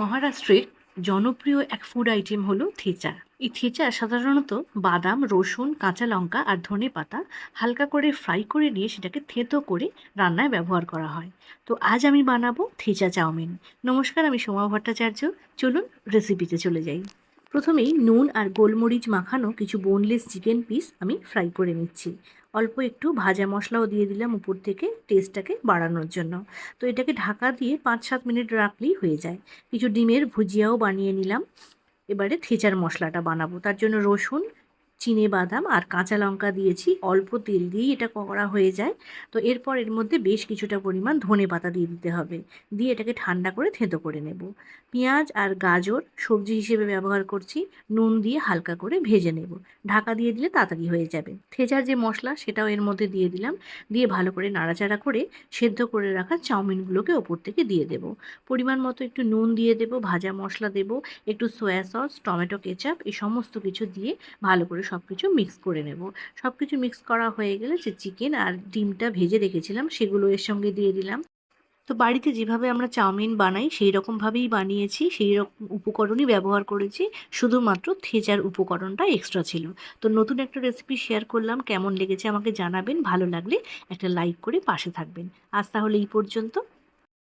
মহারাষ্ট্রের জনপ্রিয় এক ফুড আইটেম হলো থেচা। এই থেচা সাধারণত বাদাম, রসুন, কাঁচা লঙ্কা আর ধনেপাতা হালকা করে ফ্রাই করে নিয়ে সেটাকে থেঁতো করে রান্নায় ব্যবহার করা হয়। তো আজ আমি বানাবো থেচা চাউমিন। নমস্কার, আমি সোমা ভট্টাচার্য। চলুন রেসিপিতে চলে যাই। প্রথমেই নুন আর গোলমরিচ মাখানো কিছু বোনলেস চিকেন পিস আমি ফ্রাই করে নিচ্ছি। অল্প একটু ভাজা মশলাও দিয়ে দিলাম উপর থেকে টেস্টটাকে বাড়ানোর জন্য। তো এটাকে ঢাকা দিয়ে 5-7 মিনিট রাখলেই হয়ে যায়। কিছু ডিমের ভুজিয়াও বানিয়ে নিলাম। এবারে থেচার মশলাটা বানাবো। তার জন্য রসুন, চিনেবাদাম আর কাঁচা লঙ্কা দিয়েছি। অল্প তেল দিয়েই এটা করা হয়ে যায়। তো এরপর এর মধ্যে বেশ কিছুটা পরিমাণ ধনেপাতা দিয়ে দিতে হবে। দিয়ে এটাকে ঠান্ডা করে থেঁতো করে নেব। পেঁয়াজ আর গাজর সবজি হিসেবে ব্যবহার করছি। নুন দিয়ে হালকা করে ভেজে নেব। ঢাকা দিয়ে দিলে তাড়াতাড়ি হয়ে যাবে। থেচার যে মশলা সেটাও এর মধ্যে দিয়ে দিলাম। দিয়ে ভালো করে নাড়াচাড়া করে সেদ্ধ করে রাখা চাউমিনগুলোকে ওপর থেকে দিয়ে দেব। পরিমাণ মতো একটু নুন দিয়ে দেব, ভাজা মশলা দেব, একটু সয়া সস, টমেটো কেচাপ এই সমস্ত কিছু দিয়ে ভালো করে সব কিছু মিক্স করে নেব। সব কিছু মিক্স করা হয়ে গেলে যে চিকেন আর ডিমটা ভেজে রেখেছিলাম সেগুলো এর সঙ্গে দিয়ে দিলাম। তো বাড়িতে যেভাবে আমরা চাউমিন বানাই সেই রকমভাবেই বানিয়েছি, সেই রকম উপকরণই ব্যবহার করেছি। শুধুমাত্র থেচার উপকরণটা এক্সট্রা ছিল। তো নতুন একটা রেসিপি শেয়ার করলাম, কেমন লেগেছে আমাকে জানাবেন। ভালো লাগলে একটা লাইক করে পাশে থাকবেন। আজ তাহলে এই পর্যন্ত।